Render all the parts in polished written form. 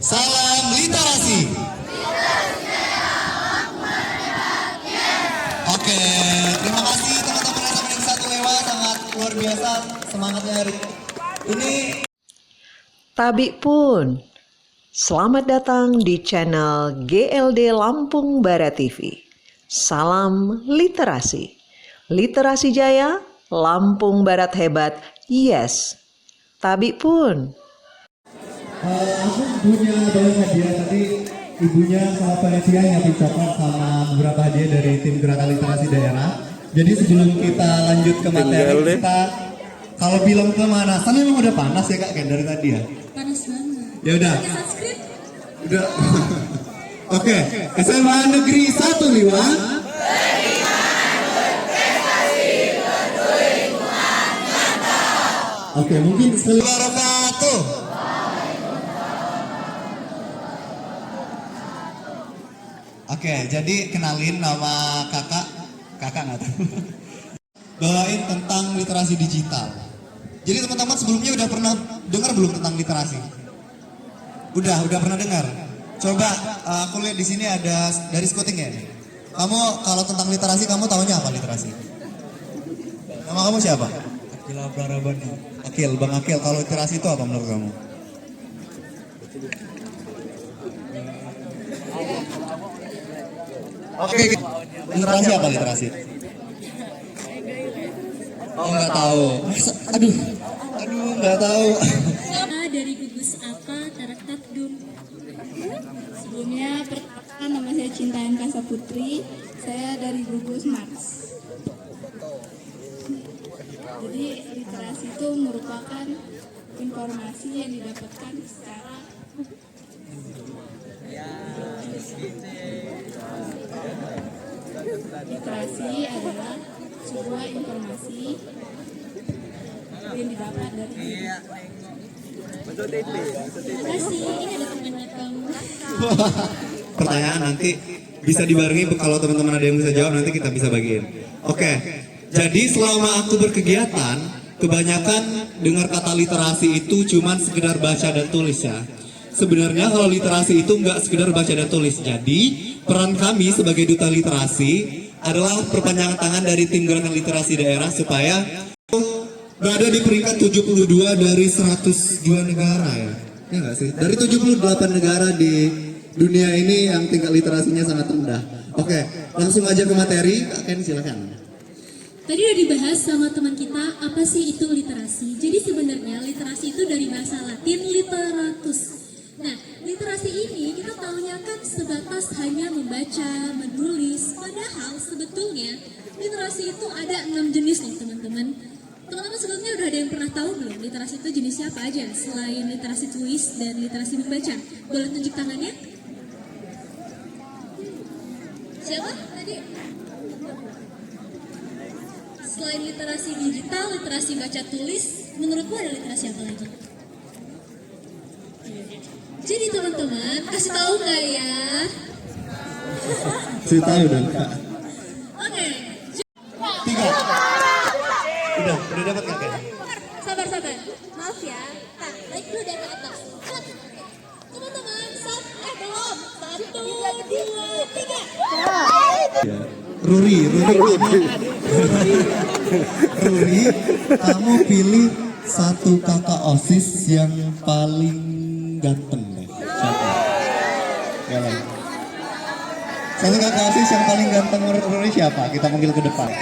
Salam literasi. Oke, terima kasih teman-teman yang satu lewat, sangat luar biasa semangatnya hari ini. Tabi pun, selamat datang di channel GLD Lampung Barat TV. Salam literasi. Literasi jaya, Lampung Barat hebat, yes. Tabi pun. Aku punya banyak hadiah tadi, ibunya sama panitia ngasih coklat sama beberapa hadiah dari tim gerakan literasi daerah. Jadi sebelum kita lanjut ke materi, kita kalau bilang pemanasan emang udah panas ya kak, kayak dari tadi ya? Panas banget. Ya udah. Udah. Oke, SMA Negeri 1 Liwan. Oke, mungkin Wabarakatuh. Oke, jadi kenalin nama kakak nggak tahu. Bawain tentang literasi digital. Jadi teman-teman sebelumnya udah pernah dengar belum tentang literasi? Udah pernah dengar. Coba aku lihat di sini ada dari scouting ya. Kamu kalau tentang literasi kamu taunya apa literasi? Nama kamu siapa? Akil Abrarabani. Akil, Bang Akil. Kalau literasi itu apa menurut kamu? Oke, literasi apa literasi? Oh nggak tahu. Aduh, nggak tahu. Dari gugus apa Taraktat Dum. Sebelumnya perkenalkan nama saya Cintaan Kasa Putri. Saya dari gugus Mars. Jadi literasi itu merupakan informasi yang didapatkan secara literasi adalah sebuah informasi yang didapat dari literasi. Ini ada temannya kamu. Pertanyaan nanti bisa dibarengi kalau teman-teman ada yang bisa jawab nanti kita bisa bagiin. Oke, jadi selama aku berkegiatan kebanyakan dengar kata literasi itu cuman sekedar baca dan tulis ya. Sebenarnya kalau literasi itu nggak sekedar baca dan tulis. Jadi peran kami sebagai duta literasi adalah perpanjangan tangan dari tim gerakan literasi daerah supaya berada di peringkat 72 dari 102 negara ya. Ya nggak sih? Dari 78 negara di dunia ini yang tingkat literasinya sangat rendah. Oke, langsung aja ke materi. Kak Ken silakan. Tadi udah dibahas sama teman kita apa sih itu literasi. Jadi sebenarnya literasi itu dari bahasa Latin literatus. Nah, literasi ini kita tahunya kan sebatas hanya membaca, menulis. Padahal sebetulnya literasi itu ada 6 jenis loh teman-teman. Teman-teman sebelumnya udah ada yang pernah tahu belum literasi itu jenisnya apa aja selain literasi tulis dan literasi membaca? Boleh tunjuk tangannya? Siapa tadi? Selain literasi digital, literasi baca tulis, menurutmu ada literasi apa lagi? Jadi teman-teman, kasih tahu nggak ya? Saya tahu dong kak. Oke. 3. Udah dapat Kak Ken? Sabar. Maaf ya. Nah, naik dulu dari atas. Teman-teman, belum. 1, 2, 3. Ruri, kamu pilih satu kakak OSIS yang paling ganteng deh. Siapa? Yalah. Satu kakak OSIS yang paling ganteng menurut Ruri siapa? Kita panggil ke depan.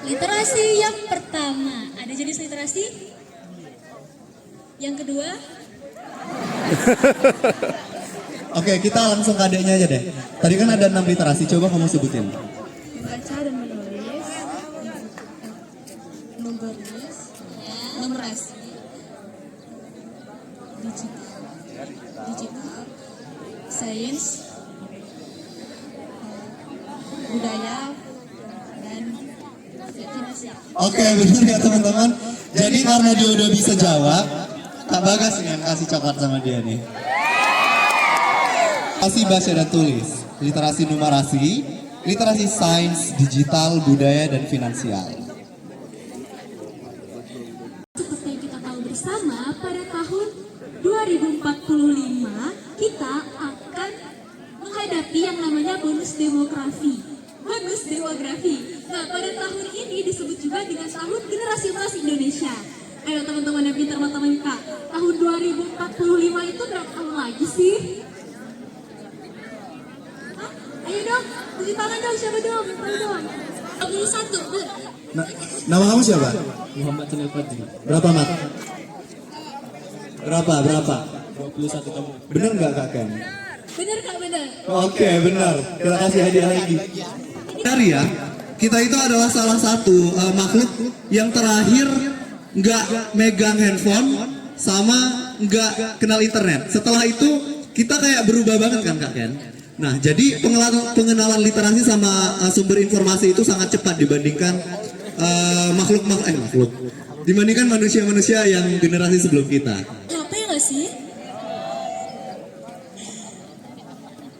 Literasi yang pertama, ada jenis literasi? Yang kedua? Oke, kita langsung ke adeknya aja deh. Tadi kan ada 6 literasi, coba kamu sebutin. Membaca dan menulis, membaris, numerasi, digital, sains, budaya, dan finansial. Oke, benar ya teman-teman. Jadi karena dia udah bisa jawab, Kak Bagas yang kasih coklat sama dia nih. Literasi baca dan tulis, literasi numerasi, literasi sains, digital, budaya, dan finansial. Seperti yang kita tahu bersama, pada tahun 2040 kita akan menghadapi yang namanya bonus demografi. Bonus demografi. Nah, pada tahun ini disebut juga dengan tahun generasi emas Indonesia. Ayo teman-teman yang pintar matematika, tahun 2045 itu berapa tahun lagi sih? Hah? Ayo dong, tunjuk tangan dong, siapa dong? Yang tahu dong. 21, Nama kamu siapa? Muhammad Cenil Fadli. Berapa, Mat? Berapa? 21 tahun. Bener nggak, Kak Ken? bener Kak, bener. Oke, benar. Kita kasih hadiah lagi. Dari ya, kita itu adalah salah satu makhluk yang terakhir nggak megang handphone sama nggak kenal internet. Setelah itu kita kayak berubah banget kan Kak Ken? Nah, jadi pengenalan literasi sama sumber informasi itu sangat cepat dibandingkan makhluk dibandingkan manusia-manusia yang generasi sebelum kita. HP nggak sih?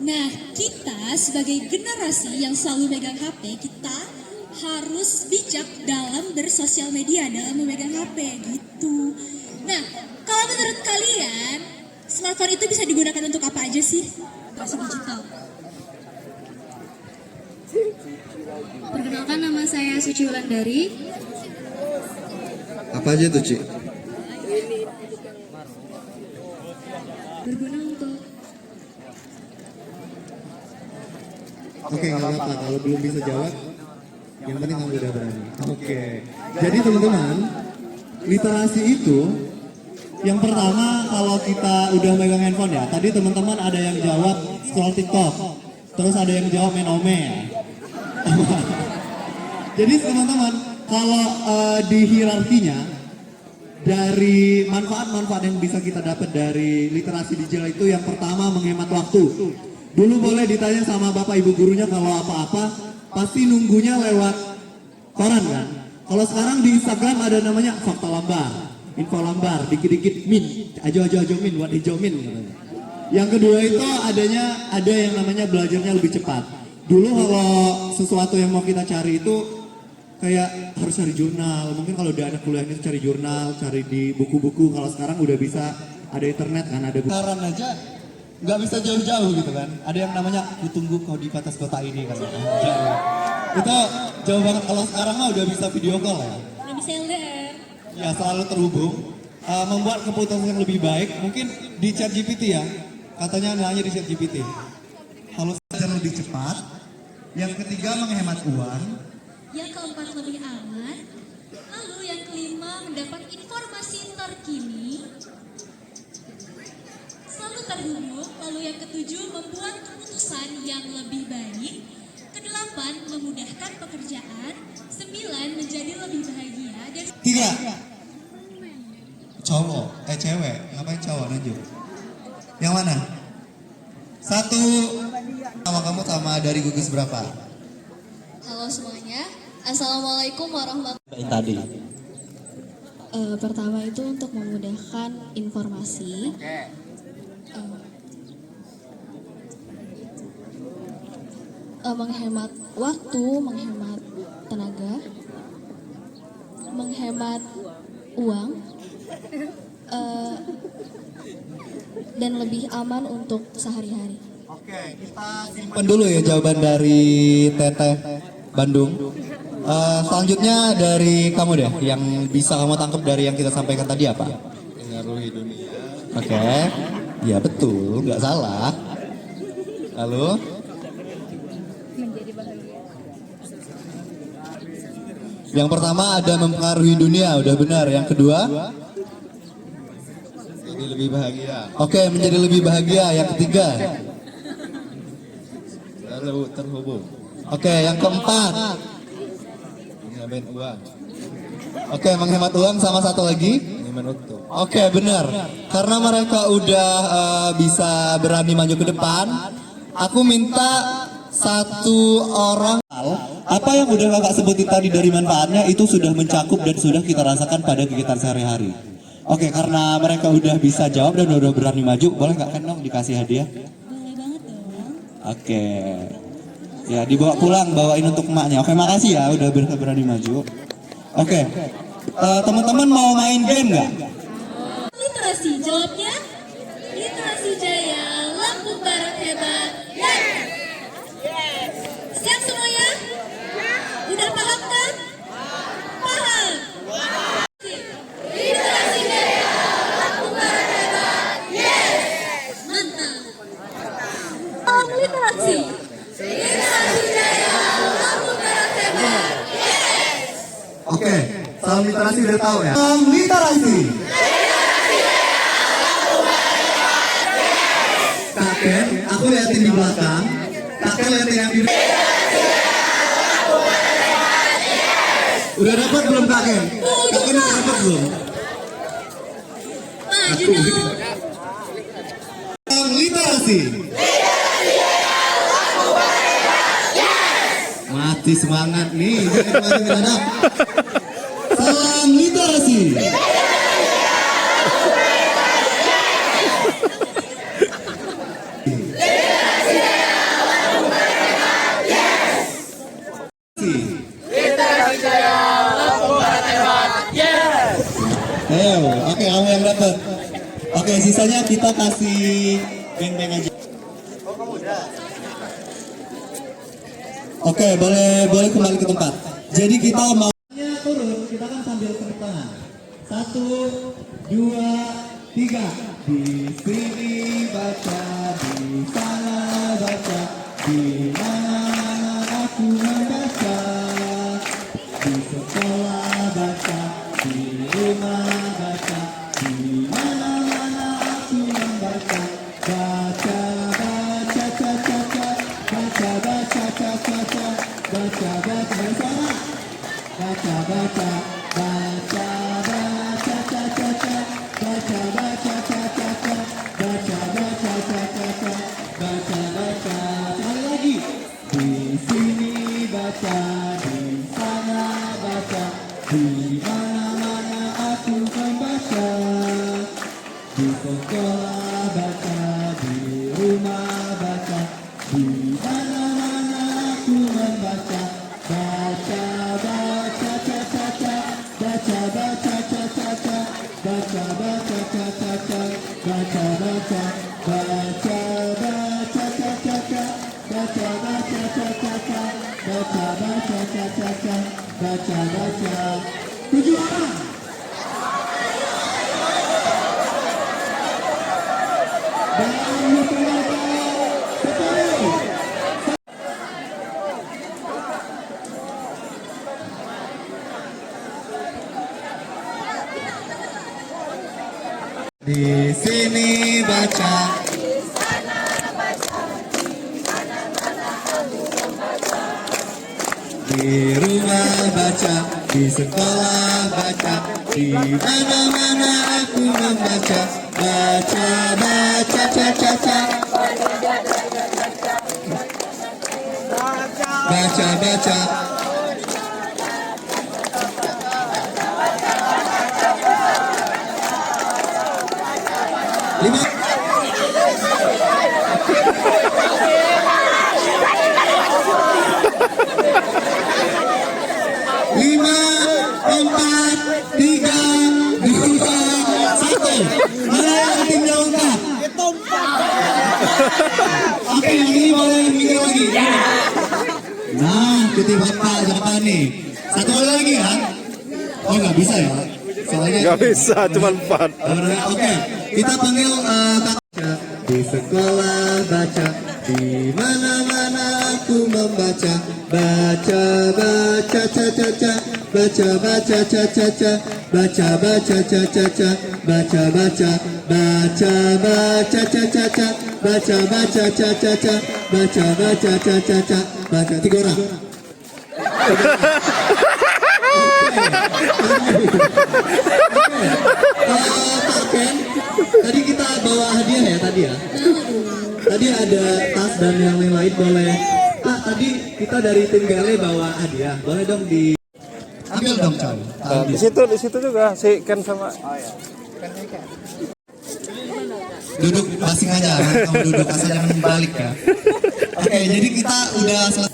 Nah, kita sebagai generasi yang selalu megang HP, kita harus bijak dalam bersosial media, dalam memegang HP gitu. Nah, kalau menurut kalian, smartphone itu bisa digunakan untuk apa aja sih? Masih digital. Perkenalkan, nama saya Suci Wulandari. Apa aja tuh, Ci? Berguna untuk Oke, nggak apa-apa. Kalau belum bisa jawab, yang penting kamu udah berani. Oke. Jadi teman-teman, literasi itu yang pertama kalau kita udah megang handphone ya. Tadi teman-teman ada yang jawab scroll TikTok, terus ada yang jawab main ome ya. Jadi teman-teman, kalau di hierarkinya dari manfaat-manfaat yang bisa kita dapat dari literasi digital itu yang pertama menghemat waktu. Dulu boleh ditanya sama bapak ibu gurunya kalau apa-apa pasti nunggunya lewat koran kan. Kalau sekarang di Instagram ada namanya fakta lambar, info lambar, dikit-dikit min, ajo min, buat hijau min. Gitu. Yang kedua itu ada yang namanya belajarnya lebih cepat. Dulu kalau sesuatu yang mau kita cari itu kayak harus cari jurnal. Mungkin kalau udah ada kuliah itu cari jurnal, cari di buku-buku. Kalau sekarang udah bisa ada internet kan, ada buku. Saran aja nggak bisa jauh-jauh gitu kan. Ada yang namanya kutunggu kau di batas kota ini kan. Jauh. Itu jauh banget. Kalau sekarang mah udah bisa video call ya. Udah bisa LDR. Ya selalu terhubung. Membuat keputusan yang lebih baik. Mungkin di ChatGPT ya. Katanya nanya di ChatGPT. Kalau belajar lebih cepat. Yang ketiga menghemat uang. Yang keempat lebih aman. Lalu yang kelima mendapat informasi terkini. Selalu terhubung. Lalu yang ketujuh membuat keputusan yang lebih baik. Kedelapan memudahkan pekerjaan. 9 menjadi lebih bahagia. Dan 3. Cowok, cewek. Ngapain cowok nunjuk? Yang mana? 1. Sama kamu sama dari gugus berapa? halo semuanya. Assalamualaikum warahmatullahi Tadi. Pertama itu untuk memudahkan informasi. Menghemat waktu, menghemat tenaga, menghemat uang, dan lebih aman untuk sehari-hari. Oke, kita simpan dulu ya jawaban dari Teteh Bandung. Selanjutnya dari kamu deh, yang bisa kamu tangkap dari yang kita sampaikan tadi apa? Mengaruhi dunia. Oke, ya betul, nggak salah. Lalu? Yang pertama ada mempengaruhi dunia, udah benar. Yang kedua? Jadi lebih bahagia. Oke, menjadi lebih bahagia. Yang ketiga? Lalu terhubung. Oke, yang keempat? Menghemat uang. Oke, menghemat uang sama satu lagi? Menghemat waktu. Oke, benar. Karena mereka udah bisa berani maju ke depan, aku minta satu orang. Apa yang udah kakak sebutin tadi dari manfaatnya itu sudah mencakup dan sudah kita rasakan pada kegiatan sehari-hari. Oke, karena mereka udah bisa jawab dan udah berani maju, boleh nggak kan dong dikasih hadiah? boleh banget dong. Oke. Ya, dibawa pulang, bawain untuk emaknya. Oke, makasih ya udah berani maju. Oke. Teman-teman mau main game nggak? Literasi, jawabnya literasi. Literasi Jaya, Lampung Barat hebat. Yes. Siap semuanya? Udah paham kan? Paham. Literasi Jaya, Lampung Barat hebat. Yes. Mantap. Salam literasi. Literasi Jaya, Lampung Barat hebat. Yes. Oke, salam literasi udah tahu ya. Salam literasi. Kakek, aku liatin di belakang. Kakek liatin yang di. Udah dapat belum kakek? Kakek udah dapat belum? Maju dong. Salam literasi. Mati semangat nih, jadi mati mendadak. Salam literasi. Ayo, oke kamu yang dapat. Oke, sisanya kita kasih beng-beng aja. Oke, boleh kembali ke tempat. Jadi kita mau turun, kita kan sambil tepuk tangan. 1, 2, 3. Di sini baca, di sana baca, di mana aku membaca. Di sekolah baca, di rumah baca, di mana aku membaca. Baca, baca, caca, baca, baca, caca, baca, baca, bersama. Baca, baca, baca, baca, caca, baca, baca, caca, baca, baca, caca, baca, baca. Sekali lagi. Di sini baca, di sana baca, di mana aku membaca. Di sekolah baca, di rumah baca, di mana aku membaca. Baca, baca, caca, baca, baca, caca, baca, baca, caca, baca, baca, baca, baca, caca, baca, baca, caca, baca, baca, caca, baca, baca. 7 orang. Dan literasi 10. Di sini baca, di rumah baca, di sekolah baca, di mana-mana aku membaca. Baca, baca, caca, baca, baca. Lima. Lima, 4, 3, 2, 1. Mana yang timnya lengkap? Oke, yang ini boleh mikir lagi. Nah, ikuti bapak, jangan nih. Satu kali lagi ya. Oh nggak bisa ya? Soalnya Nggak bisa, cuma 4. Oke, kita panggil kakak. Di sekolah baca, di mana-mana aku membaca. Baca, baca, caca, baca, baca, caca, baca, baca, caca, baca, baca, baca, baca, caca, baca, baca, caca, baca, baca, caca, baca. 3 orang. Pak Ken, tadi kita bawa hadiah ya tadi ya? Tadi ada tas dan yang lain-lain boleh. Pak, tadi kita dari tim Gale bawa hadiah, boleh dong di ambil dong coy. Di situ juga si Ken sama. Duduk masing aja, kamu duduk asal jangan balik ya. Oke, jadi kita udah selesai.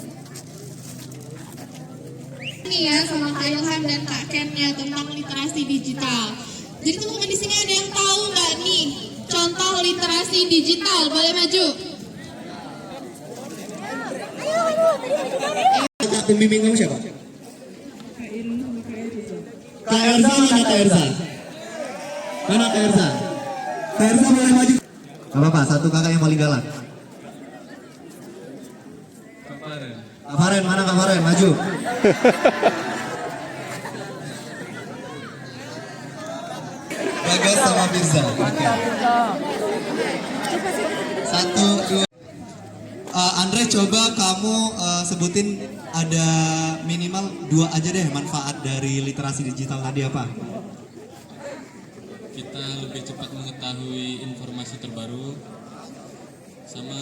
Ini ya sama Kak Ilham dan Kak Ken ya tentang literasi digital. Jadi teman-teman di sini ada yang tahu nggak nih contoh literasi digital? Boleh maju. Kakak pembimbing kamu siapa? Kak Erza, mana Kak Erza? Mana Kak Erza? Kak Erza boleh maju. Gak apa-apa, satu kakak yang paling galak. Kak Faren, mana Kak Faren? Maju. Bagas sama Firza. Oke. Satu, dua. Andre, coba kamu sebutin ada minimal 2 aja deh manfaat dari literasi digital tadi apa? Kita lebih cepat mengetahui informasi terbaru sama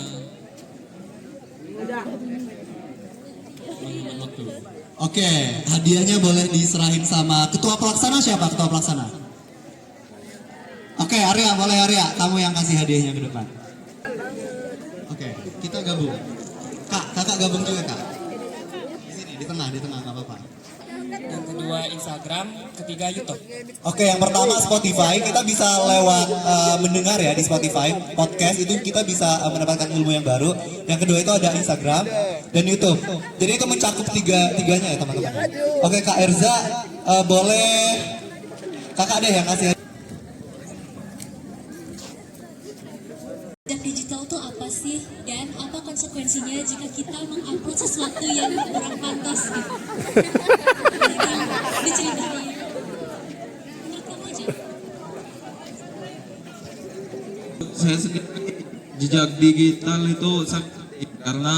menghemat waktu. Oke, hadiahnya boleh diserahin sama ketua pelaksana. Siapa ketua pelaksana? Oke, Arya, boleh Arya, kamu yang kasih hadiahnya ke depan. Oke, kita gabung. Kak, kakak gabung juga kak. Di sini, di tengah nggak apa-apa. Yang kedua Instagram, ketiga YouTube. Oke, yang pertama Spotify, kita bisa lewat mendengar ya di Spotify, podcast itu kita bisa mendapatkan ilmu yang baru. Yang kedua itu ada Instagram dan YouTube. Jadi itu mencakup tiganya ya teman-teman. Oke, Kak Erza, boleh kakak deh yang kasih. Jejak digital itu apa sih? Dan apa konsekuensinya jika kita mengupload sesuatu yang kurang pantas gitu? Diceritain. Menurut kamu aja. Saya sendiri jejak digital itu karena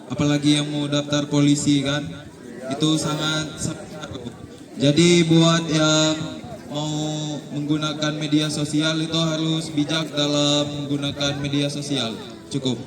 apalagi yang mau daftar polisi kan itu sangat ngaruh. Jadi buat yang mau menggunakan media sosial itu harus bijak dalam menggunakan media sosial. Cukup.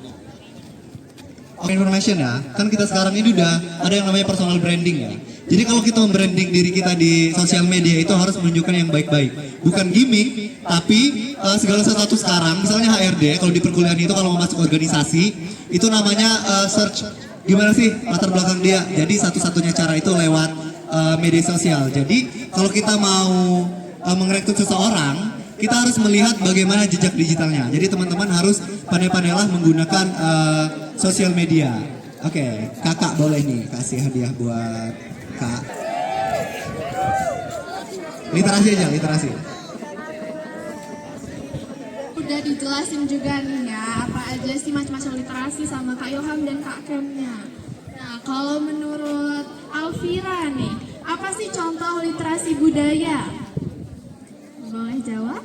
Information ya, kan kita sekarang ini udah ada yang namanya personal branding ya. Jadi kalau kita membranding diri kita di sosial media itu harus menunjukkan yang baik-baik, bukan gimmick, tapi segala sesuatu sekarang, misalnya HRD, kalau di perkuliahan itu kalau mau masuk organisasi, itu namanya search gimana sih latar belakang dia. Jadi satu-satunya cara itu lewat media sosial. Jadi kalau kita mau merekrut seseorang, kita harus melihat bagaimana jejak digitalnya. Jadi teman-teman harus pandai-pandailah menggunakan sosial media. Oke, kakak boleh nih kasih hadiah buat kak. Literasi aja, literasi. Udah dijelasin juga nih ya, apa aja sih macam-macam literasi sama Kak Ilham dan Kak Kemnya. Nah, kalau menurut Alvira nih, apa sih contoh literasi budaya? Boleh jawab?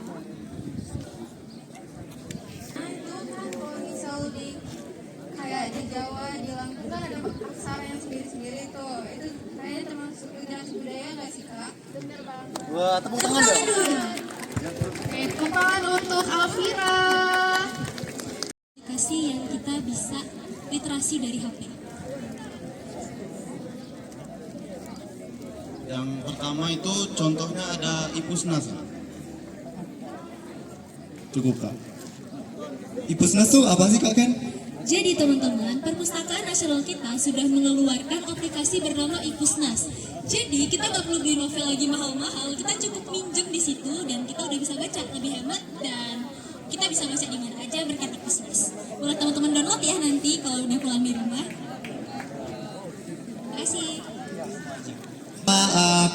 Kayak di Jawa, di Lampung kan ada aksara yang sendiri-sendiri tuh. Itu kayaknya termasuk literasi budaya nggak sih kak? Bener banget. Wah, tepuk tangan dong. Oke, tepuk tangan untuk Alvira. Aplikasi yang kita bisa literasi dari HP. Yang pertama itu contohnya ada Ipusnas. Cukup kak. Ipusnas tuh apa sih kak Ken? Jadi teman-teman, Perpustakaan Nasional kita sudah mengeluarkan aplikasi bernama Ipusnas. Jadi kita nggak perlu beli novel lagi mahal-mahal, kita cukup minjem di situ dan kita udah bisa baca lebih hemat dan kita bisa baca di mana aja berkat Ipusnas. Boleh teman-teman download ya nanti kalau udah pulang di rumah. Terima kasih.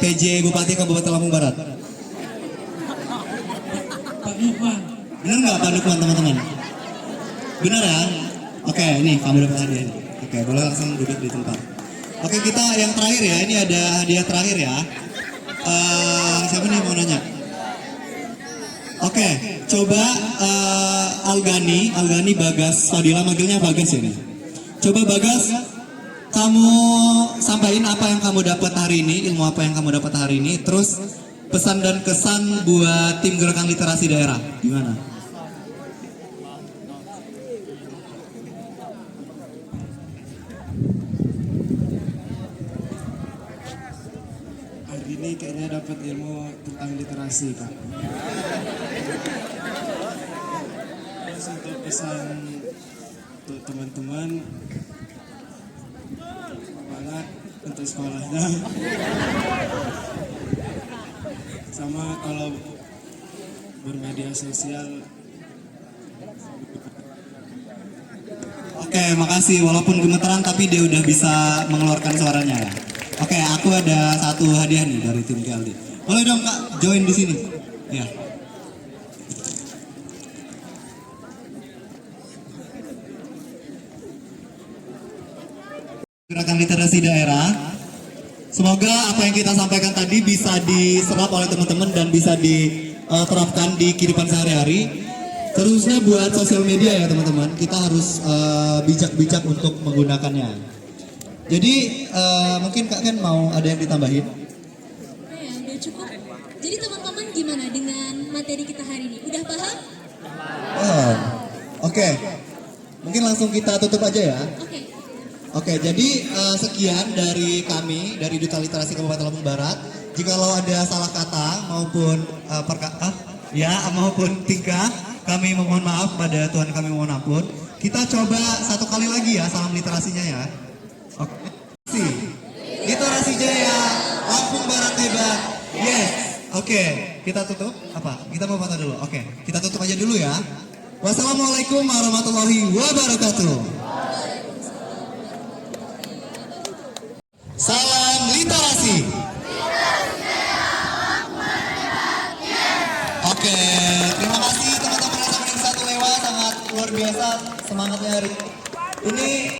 PJ Bupati Kabupaten Lampung Barat. Pak Nukman. Bener nggak Pak Nukman teman-teman? Bener ya? Oke, nih kamu dapat hadiah nih. Oke, boleh langsung duduk di tempat. Oke, kita yang terakhir ya. Ini ada hadiah terakhir ya. Siapa nih mau nanya? Oke, coba Algani Bagas Fadila, manggilnya Bagas ya nih. Coba Bagas, kamu sampaikan apa yang kamu dapat hari ini, ilmu apa yang kamu dapat hari ini, terus pesan dan kesan buat tim gerakan literasi daerah, gimana? Hari ini kayaknya dapat ilmu tentang literasi kak. Terus untuk pesan untuk teman-teman, semangat untuk sekolahnya. Sama kalau bermedia sosial Oke, makasih. Walaupun gemeteran tapi dia udah bisa mengeluarkan suaranya ya. Oke, aku ada satu hadiah nih dari tim GLD. Boleh dong Kak, join di sini. Ya. Gerakan literasi daerah. Semoga apa yang kita sampaikan tadi bisa diserap oleh teman-teman dan bisa diterapkan di kehidupan sehari-hari. Terusnya buat sosial media ya teman-teman, kita harus bijak-bijak untuk menggunakannya. Jadi mungkin Kak Ken mau ada yang ditambahin? Ya, udah cukup. Jadi teman-teman gimana dengan materi kita hari ini? Udah paham? Oh, oke. Mungkin langsung kita tutup aja ya. Oke. Oke, jadi sekian dari kami, dari Duta Literasi Kabupaten Lampung Barat. Jikalau ada salah kata maupun maupun tingkah, kami memohon maaf pada Tuhan, kami mohon ampun. Kita coba satu kali lagi ya salam literasinya ya. Oke. Literasi Jaya, Lampung Barat hebat. Yes. Oke, kita tutup apa? Kita mau foto dulu. Oke, kita tutup aja dulu ya. Wassalamualaikum warahmatullahi wabarakatuh. Salam literasi. Oke, terima kasih teman-teman yang satu lewat, sangat luar biasa semangatnya hari ini.